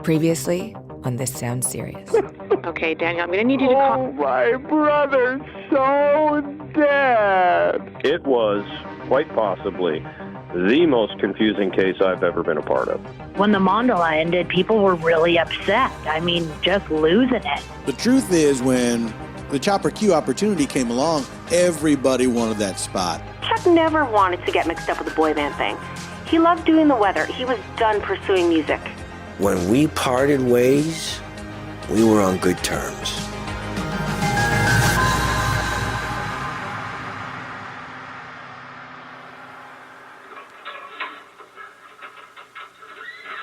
Previously on This Sounds Serious. Okay, Daniel, I'm going to need you to call... Oh, my brother's so dead. It was, quite possibly, the most confusing case I've ever been a part of. When the Mandala ended, people were really upset. I mean, just losing it. The truth is, when the Chopper Q opportunity came along, everybody wanted that spot. Chuck never wanted to get mixed up with the boy band thing. He loved doing the weather. He was done pursuing music. When we parted ways, we were on good terms.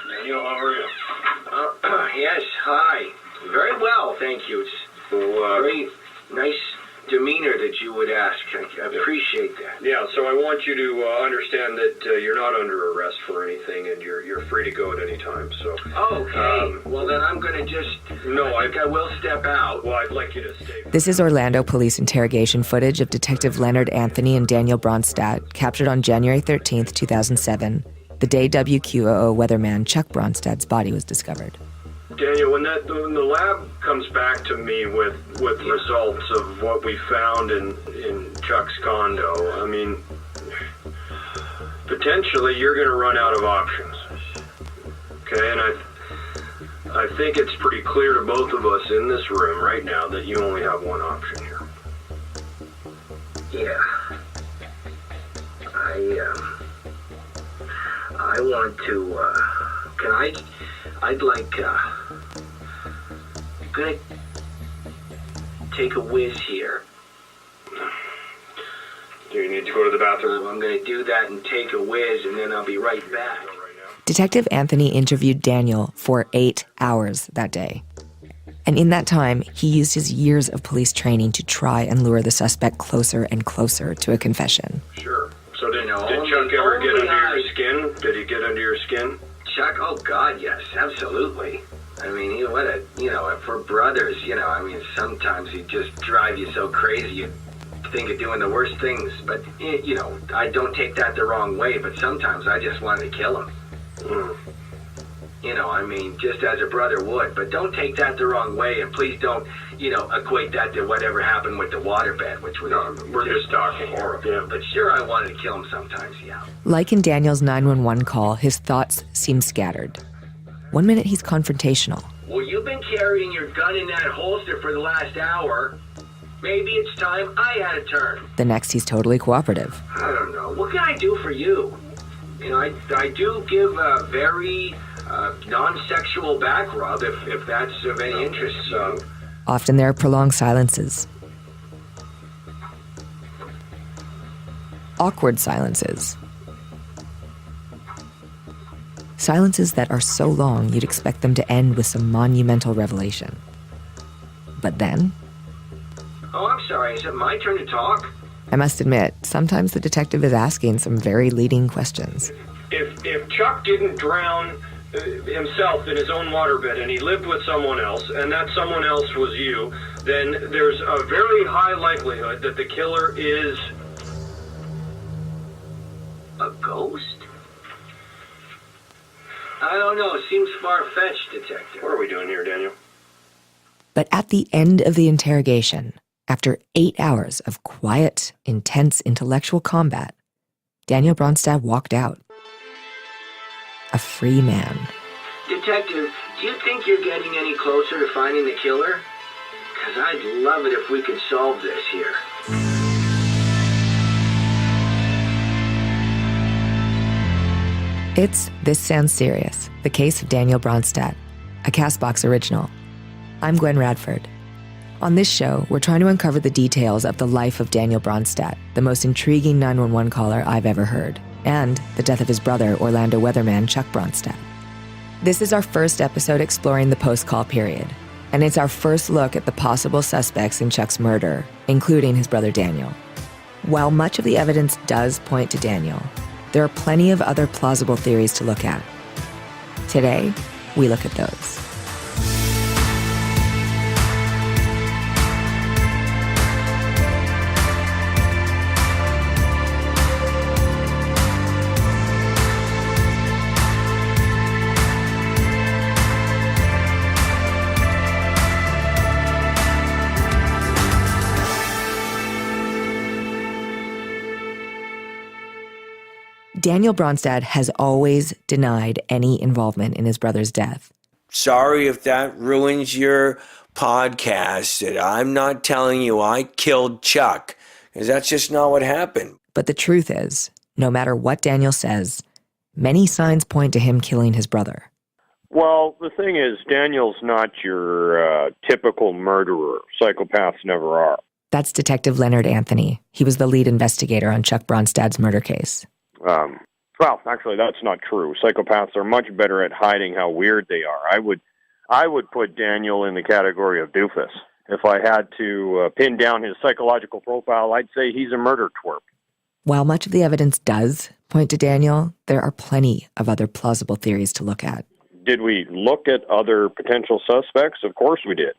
Daniel, how are you? Yes, hi. Very well, thank you. It's very nice demeanor that you would ask. I appreciate that. Yeah, so I want you to understand that you're not under arrest for anything, and you're free to go at any time. So. Okay. Well, then I'm going to just. No, I think I will step out. Well, I'd like you to stay. This is Orlando police interrogation footage of Detective Leonard Anthony and Daniel Bronstadt, captured on January 13th, 2007, the day WQOO weatherman Chuck Bronstadt's body was discovered. Daniel, when the lab comes back to me with results of what we found in Chuck's condo, I mean, potentially you're going to run out of options. Okay, and I think it's pretty clear to both of us in this room right now that you only have one option here. Yeah. I want to, I'd like, gonna take a whiz here. Do you need to go to the bathroom? So I'm gonna do that and take a whiz, and then I'll be right back. Detective Anthony interviewed Daniel for 8 hours that day. And in that time, he used his years of police training to try and lure the suspect closer and closer to a confession. Sure. So did Chuck ever get under your skin? Did he get under your skin? Chuck? Oh, God, yes, absolutely. I mean, for brothers, sometimes he'd just drive you so crazy you'd think of doing the worst things. But, I don't take that the wrong way, but sometimes I just wanted to kill him. Just as a brother would. But don't take that the wrong way, and please don't, equate that to whatever happened with the waterbed, which was... No, we're just talking. Horrible. Yeah. But sure, I wanted to kill him sometimes, yeah. Like in Daniel's 911 call, his thoughts seem scattered. One minute he's confrontational. Well, you've been carrying your gun in that holster for the last hour. Maybe it's time I had a turn. The next he's totally cooperative. I don't know. What can I do for you? I do give a very non-sexual back rub if that's of any interest. So. Often there are prolonged silences. Awkward silences. Silences that are so long you'd expect them to end with some monumental revelation. But then... Oh, I'm sorry. Is it my turn to talk? I must admit, sometimes the detective is asking some very leading questions. If Chuck didn't drown himself in his own waterbed and he lived with someone else, and that someone else was you, then there's a very high likelihood that the killer is... a ghost? I don't know. It seems far-fetched, Detective. What are we doing here, Daniel? But at the end of the interrogation, after 8 hours of quiet, intense intellectual combat, Daniel Bronstadt walked out. A free man. Detective, do you think you're getting any closer to finding the killer? Because I'd love it if we could solve this here. It's This Sounds Serious, the case of Daniel Bronstadt, a CastBox original. I'm Gwen Radford. On this show, we're trying to uncover the details of the life of Daniel Bronstadt, the most intriguing 911 caller I've ever heard, and the death of his brother, Orlando weatherman Chuck Bronstadt. This is our first episode exploring the post-call period, and it's our first look at the possible suspects in Chuck's murder, including his brother Daniel. While much of the evidence does point to Daniel, there are plenty of other plausible theories to look at. Today, we look at those. Daniel Bronstad has always denied any involvement in his brother's death. Sorry if that ruins your podcast, that I'm not telling you I killed Chuck, because that's just not what happened. But the truth is, no matter what Daniel says, many signs point to him killing his brother. Well, the thing is, Daniel's not your typical murderer. Psychopaths never are. That's Detective Leonard Anthony. He was the lead investigator on Chuck Bronstad's murder case. Well, actually, that's not true. Psychopaths are much better at hiding how weird they are. I would put Daniel in the category of doofus. If I had to pin down his psychological profile, I'd say he's a murder twerp. While much of the evidence does point to Daniel, there are plenty of other plausible theories to look at. Did we look at other potential suspects? Of course we did.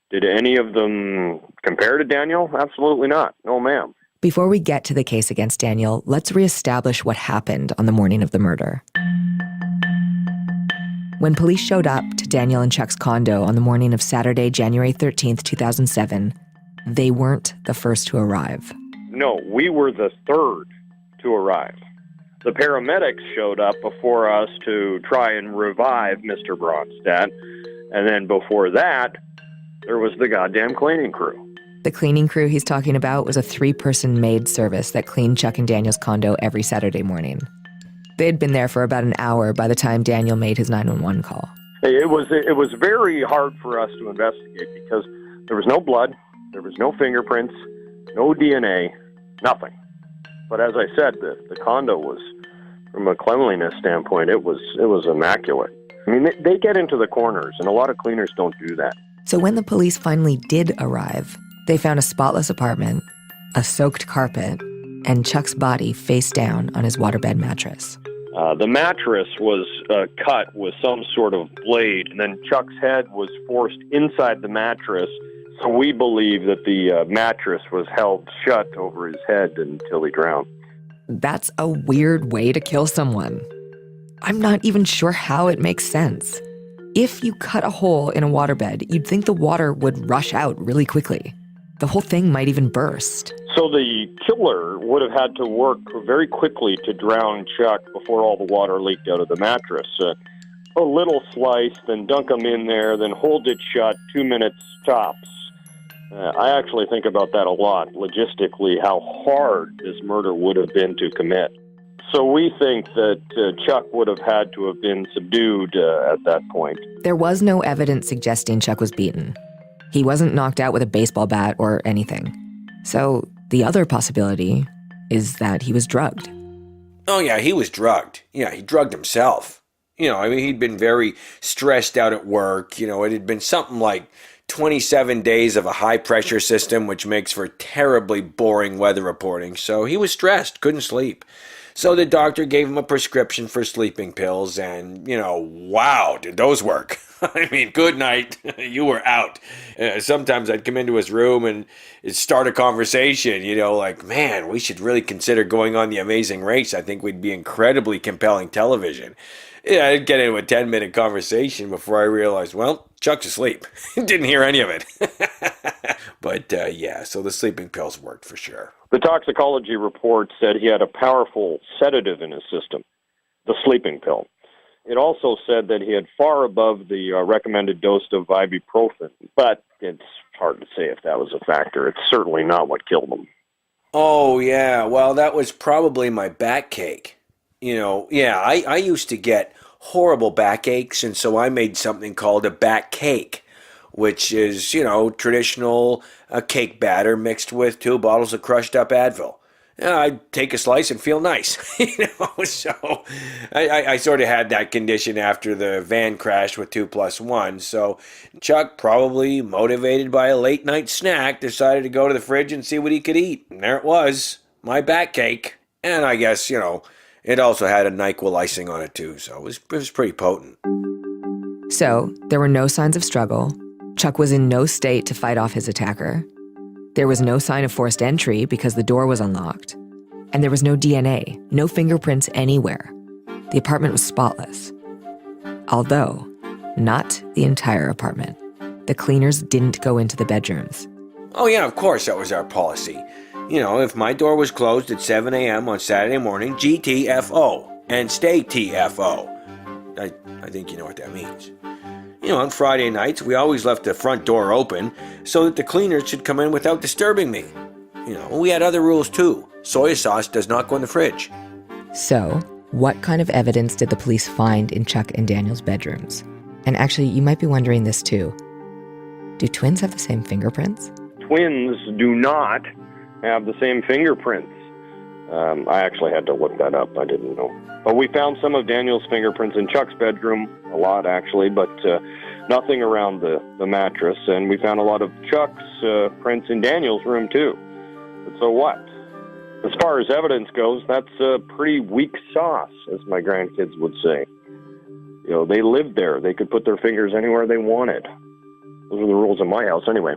Did any of them compare to Daniel? Absolutely not. No, ma'am. Before we get to the case against Daniel, let's reestablish what happened on the morning of the murder. When police showed up to Daniel and Chuck's condo on the morning of Saturday, January 13th, 2007, they weren't the first to arrive. No, we were the third to arrive. The paramedics showed up before us to try and revive Mr. Bronstad, and then before that, there was the goddamn cleaning crew. The cleaning crew he's talking about was a 3-person maid service that cleaned Chuck and Daniel's condo every Saturday morning. They'd been there for about an hour by the time Daniel made his 911 call. It was very hard for us to investigate because there was no blood, there was no fingerprints, no DNA, nothing. But as I said, the condo was, from a cleanliness standpoint, it was immaculate. I mean, they get into the corners, and a lot of cleaners don't do that. So when the police finally did arrive, they found a spotless apartment, a soaked carpet, and Chuck's body face down on his waterbed mattress. The mattress was cut with some sort of blade, and then Chuck's head was forced inside the mattress. So we believe that the mattress was held shut over his head until he drowned. That's a weird way to kill someone. I'm not even sure how it makes sense. If you cut a hole in a waterbed, you'd think the water would rush out really quickly. The whole thing might even burst. So the killer would have had to work very quickly to drown Chuck before all the water leaked out of the mattress. A little slice, then dunk him in there, then hold it shut, 2 minutes tops. I actually think about that a lot, logistically, how hard this murder would have been to commit. So we think that Chuck would have had to have been subdued at that point. There was no evidence suggesting Chuck was beaten. He wasn't knocked out with a baseball bat or anything. So the other possibility is that he was drugged. Oh, yeah, he was drugged. Yeah, he drugged himself. He'd been very stressed out at work. It had been something like 27 days of a high-pressure system, which makes for terribly boring weather reporting. So he was stressed, couldn't sleep. So the doctor gave him a prescription for sleeping pills, and, wow, did those work. I mean, good night, you were out. Sometimes I'd come into his room and start a conversation, like, man, we should really consider going on The Amazing Race. I think we'd be incredibly compelling television. Yeah, I'd get into a 10-minute conversation before I realized, well, Chuck's asleep. Didn't hear any of it. But, so the sleeping pills worked for sure. The toxicology report said he had a powerful sedative in his system, the sleeping pill. It also said that he had far above the recommended dose of ibuprofen, but it's hard to say if that was a factor. It's certainly not what killed him. Oh, yeah. Well, that was probably my backache. I used to get horrible backaches, and so I made something called a back cake, which is, traditional cake batter mixed with 2 bottles of crushed up Advil. I'd take a slice and feel nice, so I sort of had that condition after the van crash with 2+1. So Chuck, probably motivated by a late night snack, decided to go to the fridge and see what he could eat. And there it was, my back cake. And I guess, it also had a NyQuil icing on it too, so it was pretty potent. So there were no signs of struggle. Chuck was in no state to fight off his attacker. There was no sign of forced entry because the door was unlocked. And there was no DNA, no fingerprints anywhere. The apartment was spotless. Although, not the entire apartment. The cleaners didn't go into the bedrooms. Oh yeah, of course that was our policy. You know, if my door was closed at 7 a.m. on Saturday morning, GTFO, and stay TFO. I think you know what that means. You know, on Friday nights, we always left the front door open so that the cleaners should come in without disturbing me. You know, we had other rules too. Soy sauce does not go in the fridge. So, what kind of evidence did the police find in Chuck and Daniel's bedrooms? And actually, you might be wondering this too. Do twins have the same fingerprints? Twins do not have the same fingerprints. I actually had to look that up. I didn't know. But we found some of Daniel's fingerprints in Chuck's bedroom, a lot actually, but nothing around the mattress. And we found a lot of Chuck's prints in Daniel's room too. But so what? As far as evidence goes, that's pretty weak sauce, as my grandkids would say. You know, they lived there. They could put their fingers anywhere they wanted. Those were the rules in my house anyway.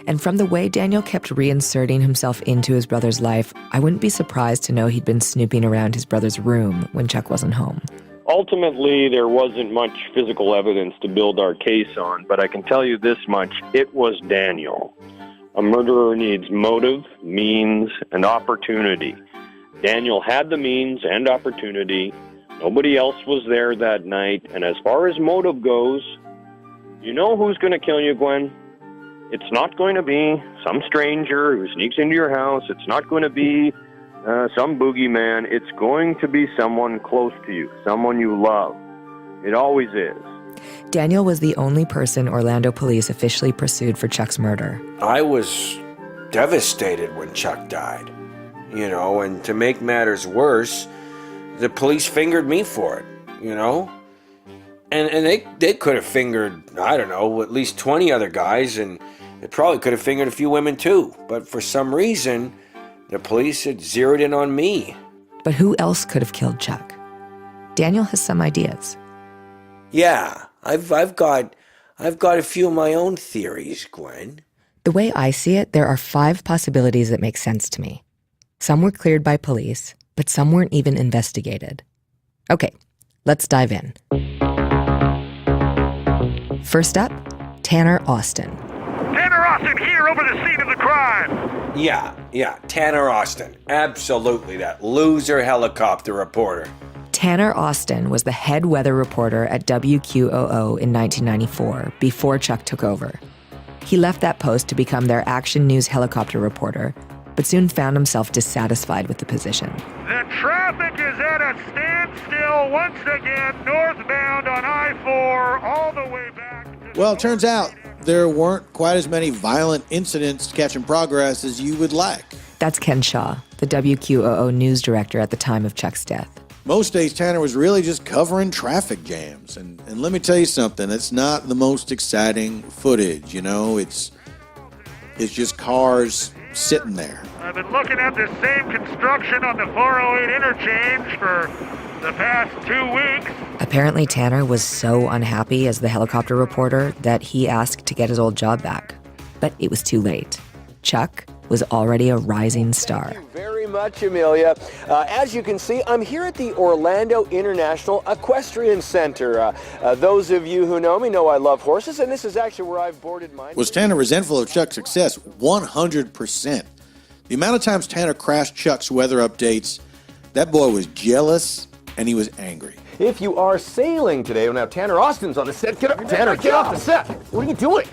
And from the way Daniel kept reinserting himself into his brother's life, I wouldn't be surprised to know he'd been snooping around his brother's room when Chuck wasn't home. Ultimately, there wasn't much physical evidence to build our case on, but I can tell you this much, it was Daniel. A murderer needs motive, means, and opportunity. Daniel had the means and opportunity. Nobody else was there that night, and as far as motive goes, you know who's going to kill you, Gwen? It's not going to be some stranger who sneaks into your house. It's not going to be some boogeyman. It's going to be someone close to you, someone you love. It always is. Daniel was the only person Orlando police officially pursued for Chuck's murder. I was devastated when Chuck died. You know, and to make matters worse, the police fingered me for it, you know? And they could have fingered, I don't know, at least 20 other guys, and they probably could have fingered a few women too. But for some reason, the police had zeroed in on me. But who else could have killed Chuck? Daniel has some ideas. Yeah, I've got a few of my own theories, Gwen. The way I see it, there are 5 possibilities that make sense to me. Some were cleared by police, but some weren't even investigated. Okay, let's dive in. First up, Tanner Austin. Tanner Austin here over the scene of the crime. Yeah, Tanner Austin. Absolutely, that loser helicopter reporter. Tanner Austin was the head weather reporter at WQOO in 1994, before Chuck took over. He left that post to become their action news helicopter reporter, but soon found himself dissatisfied with the position. The traffic is at a standstill once again, northbound on I-4, all the way back to... Well, it turns out there weren't quite as many violent incidents catching progress as you would like. That's Ken Shaw, the WQOO news director at the time of Chuck's death. Most days, Tanner was really just covering traffic jams. And let me tell you something, it's not the most exciting footage, you know? It's just cars sitting there. I've been looking at this same construction on the 408 interchange for the past 2 weeks. Apparently, Tanner was so unhappy as the helicopter reporter that he asked to get his old job back. But it was too late. Chuck was already a rising star. Thank you very much, Amelia. As you can see, I'm here at the Orlando International Equestrian Center. Those of you who know me know I love horses, and this is actually where I've boarded mine. Was Tanner resentful of Chuck's success? 100%. The amount of times Tanner crashed Chuck's weather updates, that boy was jealous and he was angry. If you are sailing today, now Tanner Austin's on the set. Get up, Tanner, get off the set. What are you doing?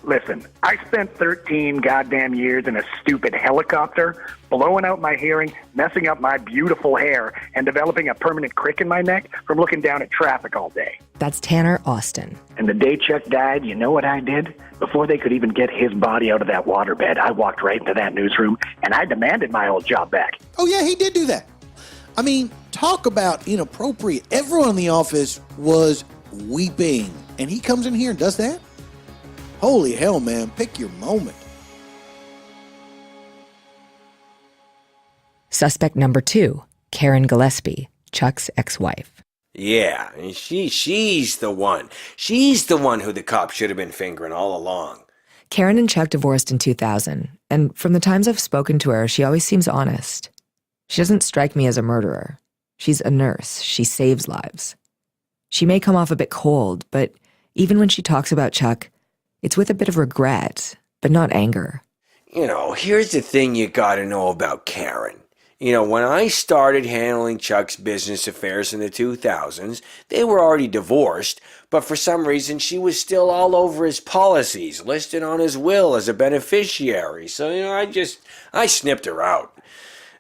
Listen, I spent 13 goddamn years in a stupid helicopter, blowing out my hearing, messing up my beautiful hair, and developing a permanent crick in my neck from looking down at traffic all day. That's Tanner Austin. And the day Chuck died, you know what I did? Before they could even get his body out of that waterbed, I walked right into that newsroom, and I demanded my old job back. Oh, yeah, he did do that. I mean, talk about inappropriate. Everyone in the office was weeping, and he comes in here and does that? Holy hell, man, pick your moment. Suspect number 2, Karen Gillespie, Chuck's ex-wife. Yeah, and she's the one. She's the one who the cops should have been fingering all along. Karen and Chuck divorced in 2000, and from the times I've spoken to her, she always seems honest. She doesn't strike me as a murderer. She's a nurse. She saves lives. She may come off a bit cold, but even when she talks about Chuck, it's with a bit of regret, but not anger. Here's the thing you gotta know about Karen. When I started handling Chuck's business affairs in the 2000s, they were already divorced, but for some reason she was still all over his policies, listed on his will as a beneficiary. So, I snipped her out.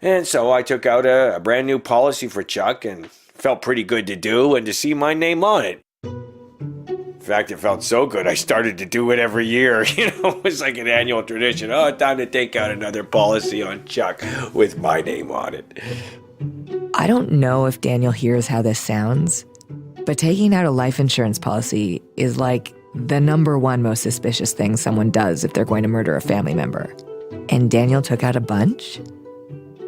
And so I took out a brand new policy for Chuck, and felt pretty good to do and to see my name on it. In fact, it felt so good, I started to do it every year. It was like an annual tradition. Oh, time to take out another policy on Chuck with my name on it. I don't know if Daniel hears how this sounds, but taking out a life insurance policy is like the number one most suspicious thing someone does if they're going to murder a family member. And Daniel took out a bunch?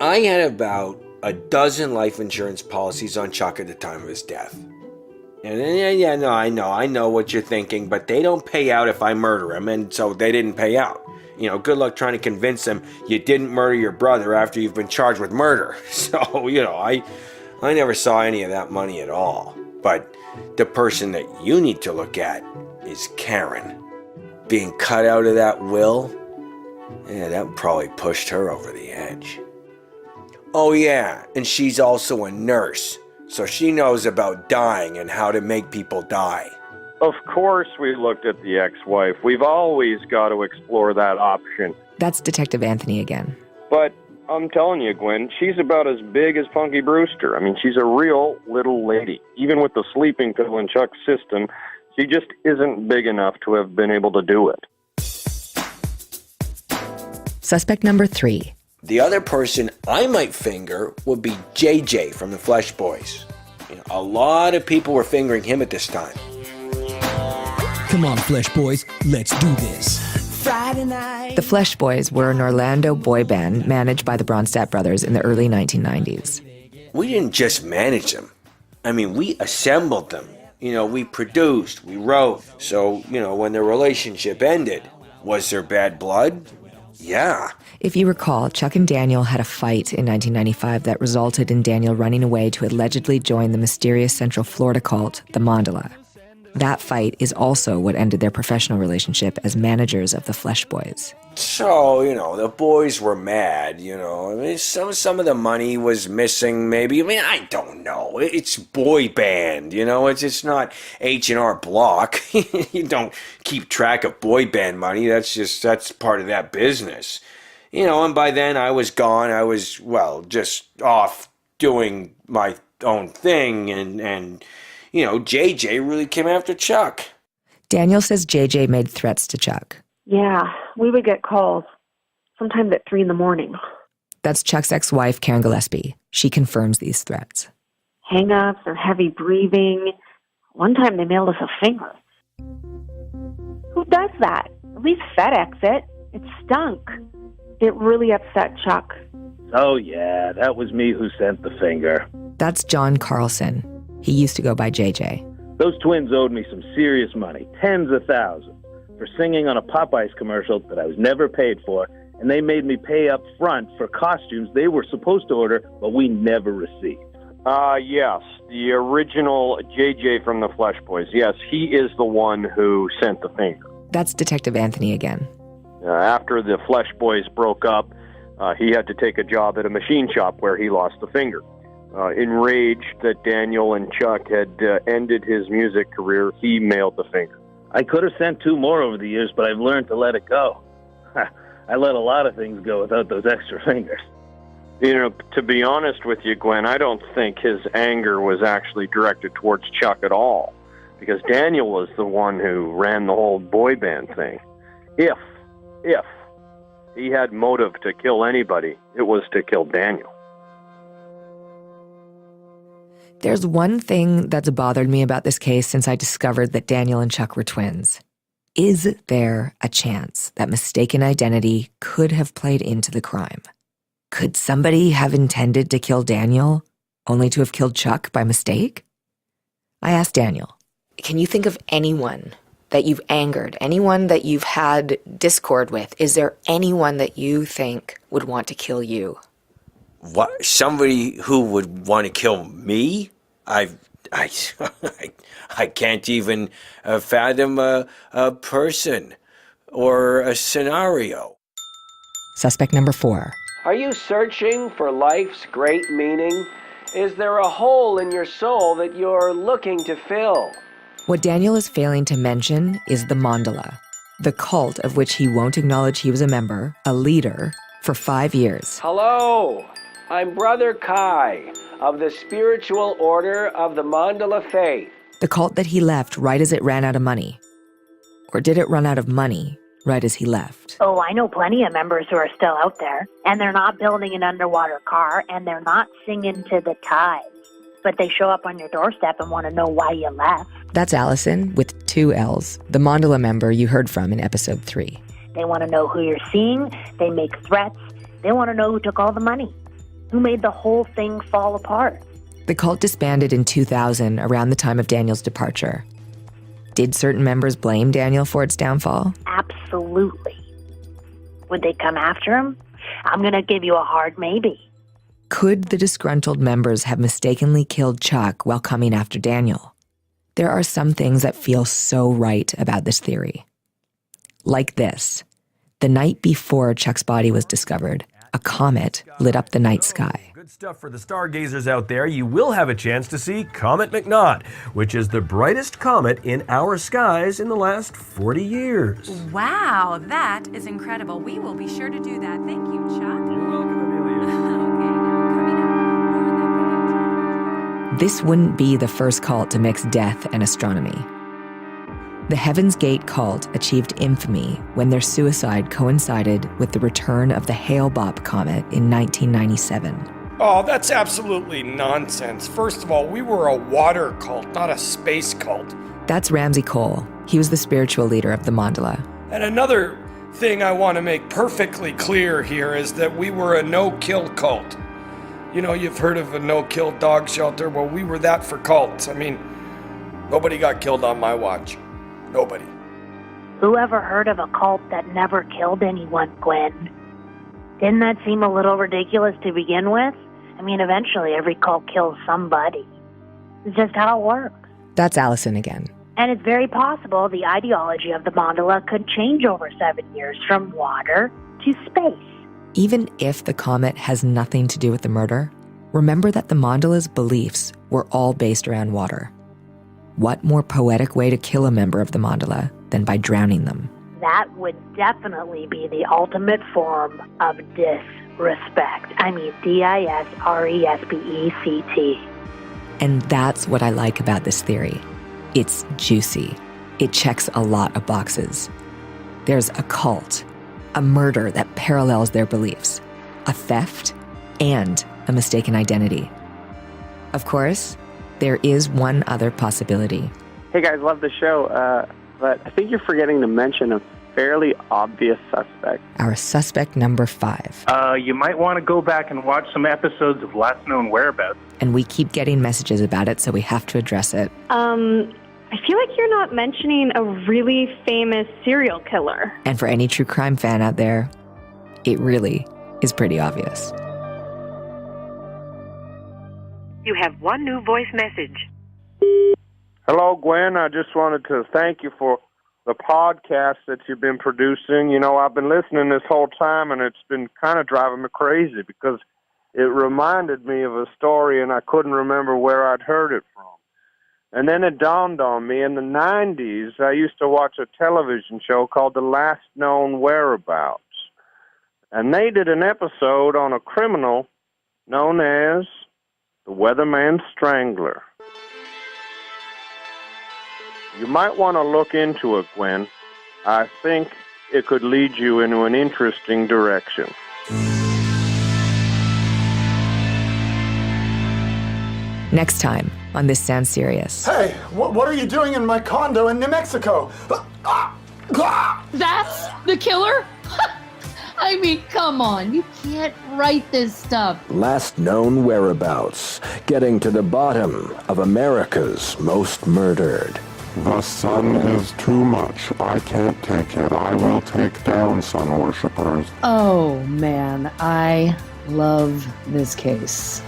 I had about a dozen life insurance policies on Chuck at the time of his death. And I know what you're thinking, but they don't pay out if I murder him, and so they didn't pay out. Good luck trying to convince them you didn't murder your brother after you've been charged with murder. So, I never saw any of that money at all. But the person that you need to look at is Karen. Being cut out of that will, that probably pushed her over the edge. Oh yeah, and she's also a nurse. So she knows about dying and how to make people die. Of course we looked at the ex-wife. We've always got to explore that option. That's Detective Anthony again. But I'm telling you, Gwen, she's about as big as Punky Brewster. I mean, she's a real little lady. Even with the sleeping pill in Chuck's system, she just isn't big enough to have been able to do it. Suspect number 3. The other person I might finger would be JJ from the Flesh Boys. A lot of people were fingering him at this time. Come on, Flesh Boys, let's do this. Friday night. The Flesh Boys were an Orlando boy band managed by the Bronstadt brothers in the early 1990s. We didn't just manage them. We assembled them. We produced, we wrote. So, when their relationship ended, was there bad blood? Yeah. If you recall, Chuck and Daniel had a fight in 1995 that resulted in Daniel running away to allegedly join the mysterious Central Florida cult, the Mandala. That fight is also what ended their professional relationship as managers of the Flesh Boys. So, the boys were mad, some of the money was missing, maybe. I don't know. It's boy band, it's not H&R Block. You don't keep track of boy band money. That's part of that business. And by then I was gone. I was, just off doing my own thing, and JJ really came after Chuck. Daniel says JJ made threats to Chuck. Yeah, we would get calls, sometimes at 3 a.m. That's Chuck's ex-wife, Karen Gillespie. She confirms these threats. Hang-ups or heavy breathing. One time they mailed us a finger. Who does that? At least FedEx it. It stunk. It really upset Chuck. Oh, yeah, that was me who sent the finger. That's John Carlson. He used to go by JJ. Those twins owed me some serious money, tens of thousands, for singing on a Popeyes commercial that I was never paid for, and they made me pay up front for costumes they were supposed to order, but we never received. Yes, the original JJ from the Flesh Boys. Yes, he is the one who sent the finger. That's Detective Anthony again. After the Flesh Boys broke up, he had to take a job at a machine shop where he lost the finger. Enraged that Daniel and Chuck had ended his music career, he mailed the finger. I could have sent 2 more over the years, but I've learned to let it go. I let a lot of things go without those extra fingers. To be honest with you, Gwen, I don't think his anger was actually directed towards Chuck at all, because Daniel was the one who ran the whole boy band thing. If he had motive to kill anybody, it was to kill Daniel. There's one thing that's bothered me about this case since I discovered that Daniel and Chuck were twins. Is there a chance that mistaken identity could have played into the crime? Could somebody have intended to kill Daniel, only to have killed Chuck by mistake? I asked Daniel. Can you think of anyone that you've angered, anyone that you've had discord with? Is there anyone that you think would want to kill you? What? Somebody who would want to kill me? I can't even fathom a person or a scenario. Suspect number 4. Are you searching for life's great meaning? Is there a hole in your soul that you're looking to fill? What Daniel is failing to mention is the Mandala, the cult of which he won't acknowledge he was a member, a leader, for 5 years. Hello, I'm Brother Kai of the Spiritual Order of the Mandala Faith. The cult that he left right as it ran out of money. Or did it run out of money right as he left? Oh, I know plenty of members who are still out there, and they're not building an underwater car, and they're not singing to the tides, but they show up on your doorstep and want to know why you left. That's Allison, with 2 L's, the Mandala member you heard from in episode 3. They want to know who you're seeing, they make threats, they want to know who took all the money, who made the whole thing fall apart. The cult disbanded in 2000, around the time of Daniel's departure. Did certain members blame Daniel for its downfall? Absolutely. Would they come after him? I'm going to give you a hard maybe. Could the disgruntled members have mistakenly killed Chuck while coming after Daniel? There are some things that feel so right about this theory. Like this. The night before Chuck's body was discovered, a comet lit up the night sky. Good stuff for the stargazers out there. You will have a chance to see Comet McNaught, which is the brightest comet in our skies in the last 40 years. Wow, that is incredible. We will be sure to do that. Thank you, Chuck. You're welcome, Amelia. This wouldn't be the first cult to mix death and astronomy. The Heaven's Gate cult achieved infamy when their suicide coincided with the return of the Hale-Bopp comet in 1997. Oh, that's absolutely nonsense. First of all, we were a water cult, not a space cult. That's Ramsey Cole. He was the spiritual leader of the Mandala. And another thing I want to make perfectly clear here is that we were a no-kill cult. You know, you've heard of a no-kill dog shelter. Well, we were that for cults. I mean, nobody got killed on my watch. Nobody. Who ever heard of a cult that never killed anyone, Gwen? Didn't that seem a little ridiculous to begin with? I mean, eventually every cult kills somebody. It's just how it works. That's Allison again. And it's very possible the ideology of the Mandala could change over 7 years from water to space. Even if the comet has nothing to do with the murder, remember that the Mandala's beliefs were all based around water. What more poetic way to kill a member of the Mandala than by drowning them? That would definitely be the ultimate form of disrespect. I mean, D-I-S-R-E-S-P-E-C-T. And that's what I like about this theory. It's juicy. It checks a lot of boxes. There's a cult, a murder that parallels their beliefs, a theft, and a mistaken identity. Of course, there is one other possibility. Hey guys, love the show, but I think you're forgetting to mention a fairly obvious suspect. Our suspect number 5. You might want to go back and watch some episodes of Last Known Whereabouts. And we keep getting messages about it, so we have to address it. I feel like you're not mentioning a really famous serial killer. And for any true crime fan out there, it really is pretty obvious. You have one new voice message. Hello, Gwen. I just wanted to thank you for the podcast that you've been producing. You know, I've been listening this whole time, and it's been kind of driving me crazy because it reminded me of a story, and I couldn't remember where I'd heard it from. And then it dawned on me, in the 90s, I used to watch a television show called The Last Known Whereabouts. And they did an episode on a criminal known as the Weatherman Strangler. You might want to look into it, Gwen. I think it could lead you into an interesting direction. Next time on This Sounds Serious. Hey, what are you doing in my condo in New Mexico? That's the killer? I mean, come on, you can't write this stuff. Last Known Whereabouts, getting to the bottom of America's most murdered. The sun is too much. I can't take it. I will take down sun worshippers. Oh, man, I love this case.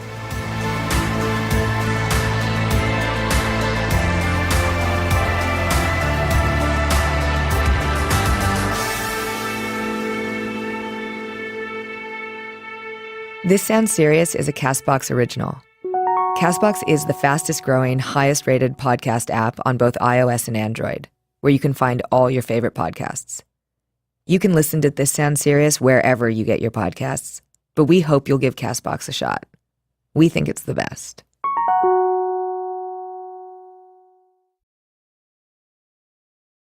This Sounds Serious is a CastBox original. CastBox is the fastest growing, highest rated podcast app on both iOS and Android, where you can find all your favorite podcasts. You can listen to This Sounds Serious wherever you get your podcasts, but we hope you'll give CastBox a shot. We think it's the best.